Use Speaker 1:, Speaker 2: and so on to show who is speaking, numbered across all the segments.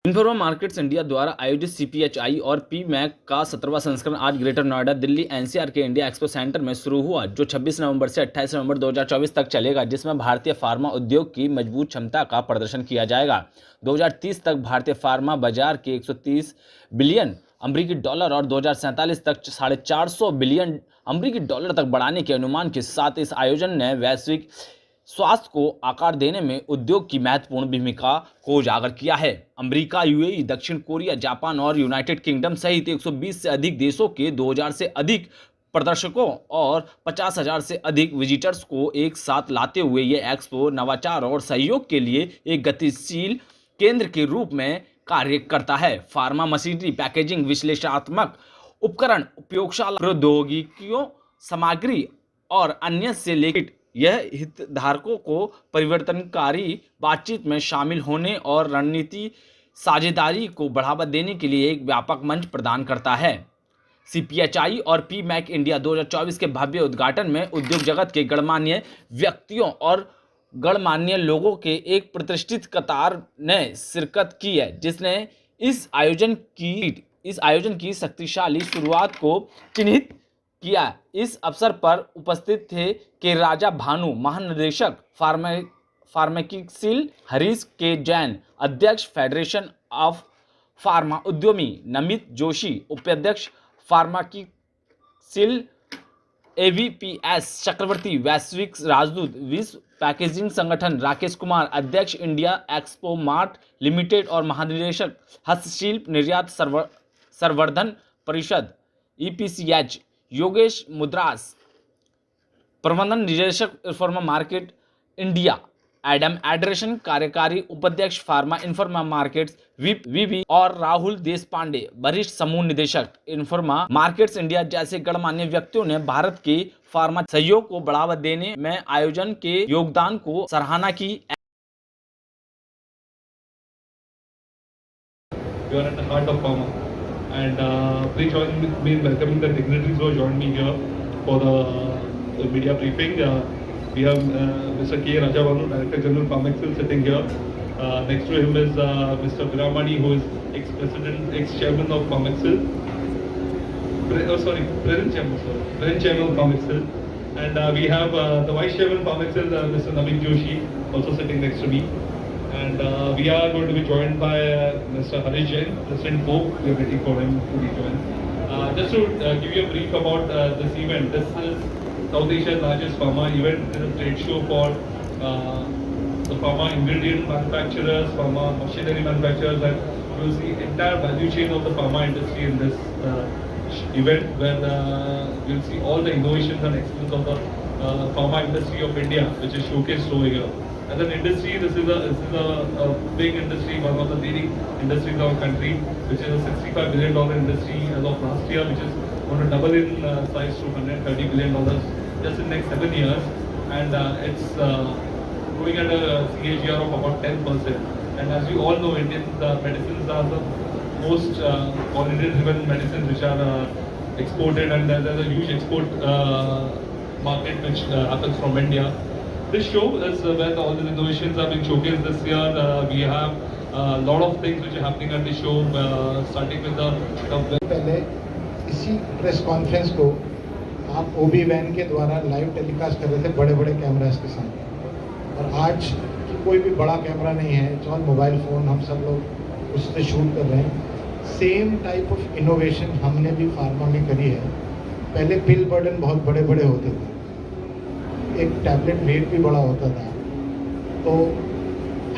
Speaker 1: इन्फोर्मा markets India द्वारा आयोजित सीपीएचआई और पीमैक का 17वां संस्करण आज ग्रेटर नोएडा दिल्ली एनसीआर के इंडिया एक्सपो सेंटर में शुरू हुआ, जो 26 नवंबर से 28 नवंबर 2024 तक चलेगा, जिसमें भारतीय फार्मा उद्योग की मजबूत क्षमता का प्रदर्शन किया जाएगा। 2030 तक भारतीय फार्मा बाजार के 130 बिलियन अमरीकी डॉलर और 2047 तक 450 बिलियन अमरीकी डॉलर तक बढ़ाने के अनुमान के साथ इस आयोजन ने वैश्विक स्वास्थ्य को आकार देने में उद्योग की महत्वपूर्ण भूमिका को उजागर किया है। अमेरिका, यूएई, दक्षिण कोरिया, जापान और यूनाइटेड किंगडम सहित 120 से अधिक देशों के 2000 से अधिक प्रदर्शकों और 50,000 से अधिक विजिटर्स को एक साथ लाते हुए ये एक्सपो नवाचार और सहयोग के लिए एक गतिशील केंद्र के रूप में कार्य करता है। फार्मा मशीनरी, पैकेजिंग, विश्लेषणात्मक उपकरण, प्रयोगशाला प्रौद्योगिकियों, सामग्री और अन्य से लेकर यह हितधारकों को परिवर्तनकारी बातचीत में शामिल होने और रणनीति साझेदारी को बढ़ावा देने के लिए एक व्यापक मंच प्रदान करता है। सीपीएचआई और पीमैक इंडिया 2024 के भव्य उद्घाटन में उद्योग जगत के गणमान्य व्यक्तियों और गणमान्य लोगों के एक प्रतिष्ठित कतार ने शिरकत की है, जिसने इस आयोजन की शक्तिशाली शुरुआत को चिन्हित किया। इस अवसर पर उपस्थित थे के राजा भानु, महानिदेशक फार्माक्यूसिल, हरीश के जैन, अध्यक्ष फेडरेशन ऑफ फार्मा उद्यमी, नमित जोशी, उपाध्यक्ष फार्माक्यूसिल, एवीपीएस चक्रवर्ती, वैश्विक राजदूत, विश्व पैकेजिंग संगठन राकेश कुमार, अध्यक्ष इंडिया एक्सपो मार्ट लिमिटेड और महानिदेशक हस्तशिल्प निर्यात संवर्धन परिषद ईपीसीएच योगेश मुद्रास, प्रबंधन निदेशक इन्फोर्मा मार्केट इंडिया एडम एड्रेशन, कार्यकारी उपाध्यक्ष फार्मा इन्फोर्मा मार्केट्स वीवी और राहुल देशपांडे, वरिष्ठ समूह निदेशक इन्फोर्मा मार्केट्स इंडिया जैसे गणमान्य व्यक्तियों ने भारत के फार्मा सहयोग को बढ़ावा देने में आयोजन के योगदान को सराहना की।
Speaker 2: You are at the heart of pharma, and please join me in welcoming the dignitaries who have joined me here for the media briefing. We have Mr. K. Rajavanu, Director General Pharmaxil, sitting here. Next to him is Mr. Viramani, who is ex-president, ex-chairman of Pharmaxil. Present chairman of Pharmaxil. And we have the vice chairman of Pharmaxil, Mr. Namit Joshi, also sitting next to me. And we are going to be joined by Mr. Harish Jain, President Folk. We are waiting for him to be joined. Just to give you a brief about this event, this is South Asia's largest pharma event. It is a trade show for the pharma ingredient manufacturers, pharma machinery manufacturers, and you will see entire value chain of the pharma industry in this event, where you will see all the innovations and excellence of the pharma industry of India, which is showcased over here. As an industry, this is a big industry, one of the leading industries of our country, which is a $65 billion industry as of last year, which is going to double in size to $130 billion just in the next 7 years. And it's growing at a CAGR of about 10%. And as you all know, Indian medicines are the most quality-driven medicines which are exported, and there's a huge export market which happens from India. This show is where all these innovations are being showcased this year. We have a lot of things which are happening at the show, starting with the
Speaker 3: पहले इसी press conference को आप ओबी van के द्वारा live telecast कर रहे थे बड़े बड़े कैमरास के साथ, और आज कोई भी बड़ा कैमरा नहीं है, जो मोबाइल फ़ोन हम सब लोग उससे शूट कर रहे हैं। सेम टाइप ऑफ इनोवेशन हमने भी फार्मा में करी है। पहले पिल बर्डन बहुत बड़े बड़े होते थे, एक टैबलेट वेट भी बड़ा होता था, तो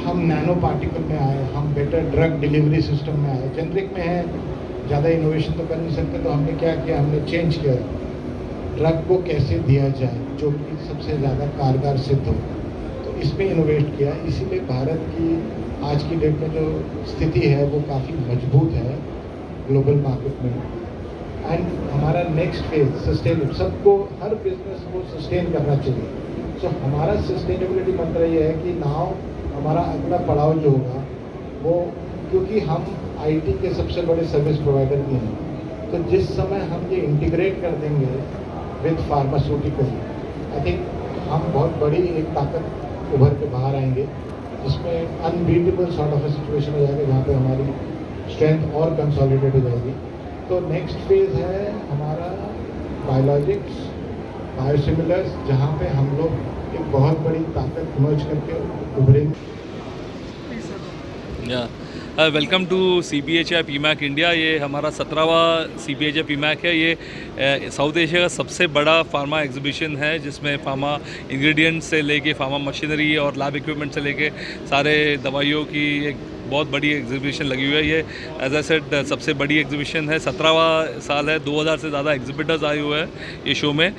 Speaker 3: हम नैनो पार्टिकल में आए, हम बेटर ड्रग डिलीवरी सिस्टम में आए। जेनरिक में है, ज़्यादा इनोवेशन तो कर नहीं सकते, तो हमने क्या किया, हमने चेंज किया, ड्रग को कैसे दिया जाए जो कि सबसे ज़्यादा कारगर सिद्ध हो, तो इसमें इनोवेट किया। इसीलिए भारत की आज की डेट में जो स्थिति है वो काफ़ी मजबूत है ग्लोबल मार्केट में। एंड हमारा नेक्स्ट फेज सस्टेनेबल, सबको हर बिजनेस को सस्टेन करना चाहिए। सो हमारा सस्टेनेबिलिटी मंत्र ये है कि नाउ हमारा अगला पड़ाव जो होगा वो, क्योंकि हम आईटी के सबसे बड़े सर्विस प्रोवाइडर भी हैं, तो जिस समय हम ये इंटीग्रेट कर देंगे विद फार्मास्यूटिकल, आई थिंक हम बहुत बड़ी एक ताकत उभर के बाहर आएंगे। जिसमें अनबीटेबल सॉर्ट ऑफ सिचुएशन हो जाएगा जहाँ पे हमारी स्ट्रेंथ और कंसोलिडेट हो जाएगी। तो नेक्स्ट फेज है हमारा बायोलॉजिक्स, बायोसिमिलर्स, जहाँ पे हम लोग एक बहुत बड़ी ताकत इमर्ज करके उभरेंगे।
Speaker 4: Welcome to CPHI PMAC India. ये हमारा 17वां CPHI PMAC है। ये साउथ एशिया का सबसे बड़ा फार्मा एग्जीबिशन है, जिसमें फार्मा इंग्रेडिएंट्स से लेके फार्मा मशीनरी और लैब इक्विपमेंट से लेके सारे दवाइयों की एक बहुत बड़ी एग्जीबिशन लगी हुई है। ये एज आई सेड सबसे बड़ी एग्जीबिशन है। 17वां साल है। 2000 से ज़्यादा एग्जिबिटर्स आए हुए हैं ये शो में।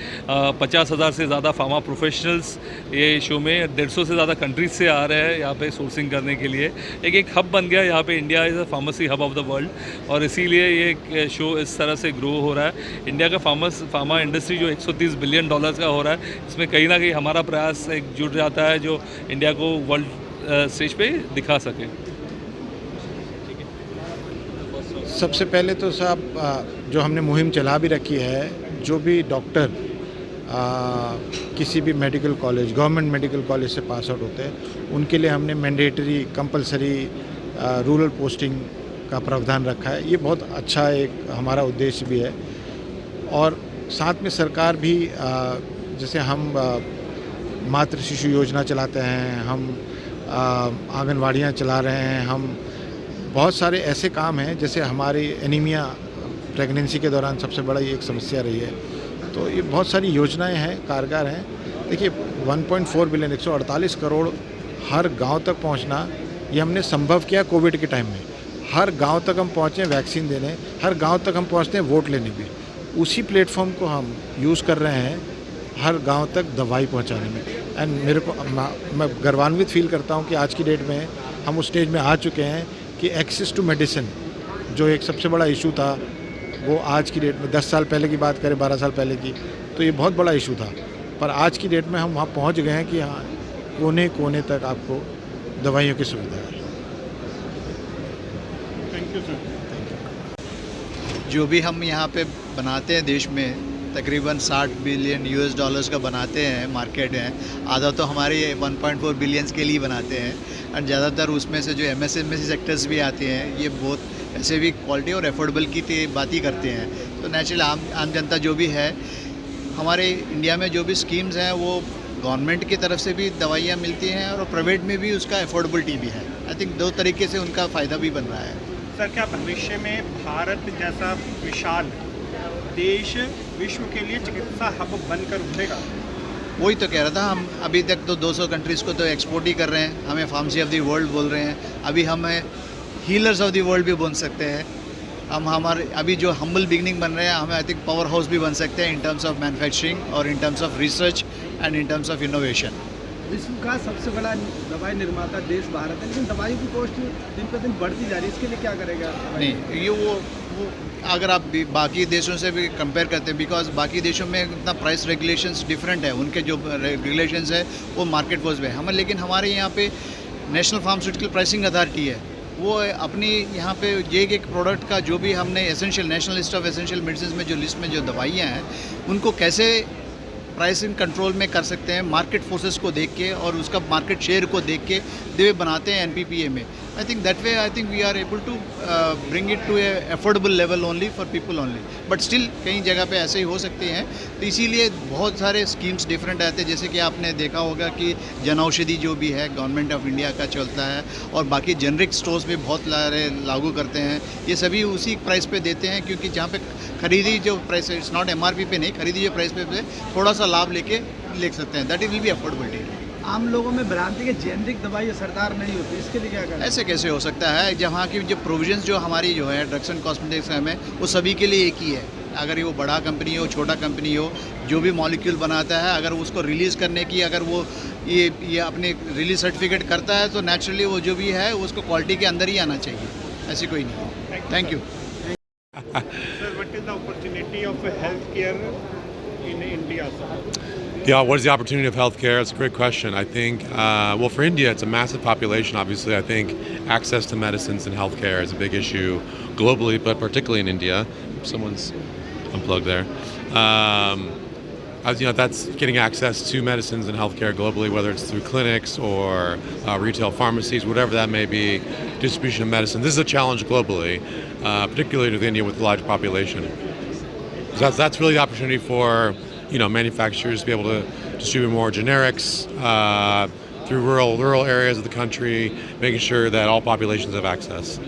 Speaker 4: 50,000 से ज़्यादा फार्मा प्रोफेशनल्स ये शो में, 150 से ज़्यादा कंट्रीज से आ रहे हैं यहाँ पे सोर्सिंग करने के लिए। एक हब बन गया यहाँ पे। India is a pharmacy hub of the world, और इसीलिए ये शो इस तरह से ग्रो हो रहा है। इंडिया का फार्मा इंडस्ट्री जो $130 बिलियन का हो रहा है, इसमें कहीं ना कहीं हमारा प्रयास एक जुड़ जाता है जो इंडिया को वर्ल्ड स्टेज पे दिखा सके।
Speaker 3: सबसे पहले तो साहब जो हमने मुहिम चला भी रखी है, जो भी डॉक्टर किसी भी medical college, government medical college से पास आउट होते हैं, उनके लिए हमने मैंडेटरी कंपलसरी रूरल पोस्टिंग का प्रावधान रखा है। ये बहुत अच्छा एक हमारा उद्देश्य भी है। और साथ में सरकार भी जैसे हम मातृ शिशु योजना चलाते हैं, हम आंगनवाड़ियाँ चला रहे हैं, हम बहुत सारे ऐसे काम हैं, जैसे हमारी एनीमिया प्रेगनेंसी के दौरान सबसे बड़ा ये एक समस्या रही है। तो ये बहुत सारी योजनाएं हैं, कारगर हैं। देखिए 1.4 बिलियन 148 करोड़ हर गांव तक पहुंचना, ये हमने संभव किया कोविड के टाइम में। हर गांव तक हम पहुंचे वैक्सीन देने, हर गांव तक हम पहुंचते हैं वोट लेने भी। उसी प्लेटफॉर्म को हम यूज़ कर रहे हैं हर गांव तक दवाई पहुंचाने में। एंड मेरे को मैं गर्वान्वित फील करता हूं कि आज की डेट में हम उस स्टेज में आ चुके हैं कि एक्सेस टू मेडिसिन जो एक सबसे बड़ा इशू था, वो आज की डेट में 10 साल पहले की बात करें, 12 साल पहले की, तो ये बहुत बड़ा इशू था। पर आज की डेट में हम वहाँ पहुँच गए हैं कि हाँ, कोने कोने तक आपको दवाइयों की सुविधा है।
Speaker 2: Thank you, sir.
Speaker 5: जो भी हम यहाँ पे बनाते हैं देश में, तकरीबन $60 बिलियन का बनाते हैं मार्केट है। आधा तो हमारे 1.4 बिलियंस के लिए बनाते हैं, और ज़्यादातर उसमें से जो MSME सेक्टर्स भी आते हैं, ये बहुत ऐसे भी क्वालिटी और अफोर्डेबल की बात ही करते हैं। तो नेचुरल आम जनता जो भी है, हमारे इंडिया में जो भी स्कीम्स हैं, वो गवर्नमेंट की तरफ से भी दवाइयाँ मिलती हैं और प्राइवेट में भी उसका अफोर्डेबिलिटी भी है। आई थिंक दो तरीके से उनका फ़ायदा भी बन रहा है।
Speaker 6: सर, क्या भविष्य में भारत जैसा विशाल देश विश्व के लिए चिकित्सा हब बनकर उभरेगा?
Speaker 5: वही तो कह रहा था, हम अभी तक तो 200 कंट्रीज़ को तो एक्सपोर्ट ही कर रहे हैं। हमें फार्मेसी ऑफ द वर्ल्ड बोल रहे हैं। अभी हमें हीलर्स ऑफ द वर्ल्ड भी बन सकते हैं। हम हमारे अभी जो हम्बल बिगनिंग बन रहे हैं, हमें आई थिंक पावर हाउस भी बन सकते हैं इन टर्म्स ऑफ मैन्युफैक्चरिंग और in terms of research and in terms of innovation.
Speaker 7: विश्व का सबसे बड़ा दवाई निर्माता देश भारत है, लेकिन दवाइयों की कॉस्ट दिन पर दिन बढ़ती जा रही है। इसके लिए क्या करेगा?
Speaker 5: नहीं, ये वो अगर आप बाकी देशों से भी कंपेयर करते हैं, बिकॉज बाकी देशों में इतना प्राइस रेगुलेशंस डिफरेंट है, उनके जो रेगुलेशंस है वो मार्केट फोर्स पे है। हमें लेकिन हमारे यहाँ पे नेशनल फार्मास्यूटिकल प्राइसिंग अथॉरिटी है, वो अपनी यहाँ पे ये एक प्रोडक्ट का जो भी हमने essential national list of essential medicine में जो लिस्ट में जो दवाइयाँ हैं, उनको कैसे प्राइसिंग कंट्रोल में कर सकते हैं, मार्केट फोर्सेस को देख के और उसका मार्केट शेयर को देख के वे बनाते हैं NPPA में। I think that way I think we are able to bring it to a affordable level only for people only, but still कई जगह पे ऐसे ही हो सकते हैं। तो इसीलिए बहुत सारे स्कीम्स डिफरेंट रहते हैं, जैसे कि आपने देखा होगा कि जन औषधि जो भी है गवर्नमेंट ऑफ इंडिया का चलता है, और बाकी जेनरिक स्टोर्स भी बहुत सारे लागू करते हैं। ये सभी उसी प्राइस पे देते हैं, क्योंकि जहाँ पे खरीदी जो प्राइस है, इट्स नॉट MRP पे नहीं, खरीदी जो प्राइस पे थोड़ा सा लाभ ले सकते हैं। That will be affordability.
Speaker 7: आम लोगों में भ्रांति के जेनरिक दवाई असरदार नहीं होती, इसके लिए क्या करें?
Speaker 5: ऐसे कैसे हो सकता है, जहाँ की जो प्रोविजंस जो हमारी जो है ड्रग्स एंड कॉस्मेटिक्स में, वो सभी के लिए एक ही है। अगर ये वो बड़ा कंपनी हो, छोटा कंपनी हो, जो भी मॉलिक्यूल बनाता है, अगर उसको रिलीज़ करने की अगर वो ये अपने रिलीज सर्टिफिकेट करता है, तो नेचुरली वो जो भी है उसको क्वालिटी के अंदर ही आना चाहिए। ऐसी कोई नहीं है। Thank you.
Speaker 6: Sir, what is the opportunity of healthcare in India, sir?
Speaker 8: Yeah, what is the opportunity of healthcare? It's a great question. I think, well, for India, it's a massive population, obviously. I think access to medicines and healthcare is a big issue globally, but particularly in India. Someone's unplugged there. that's getting access to medicines and healthcare globally, whether it's through clinics or retail pharmacies, whatever that may be, distribution of medicine. This is a challenge globally, particularly with India with a large population. So that's really the opportunity for manufacturers to be able to distribute more generics through rural areas of the country, making sure that all populations have access.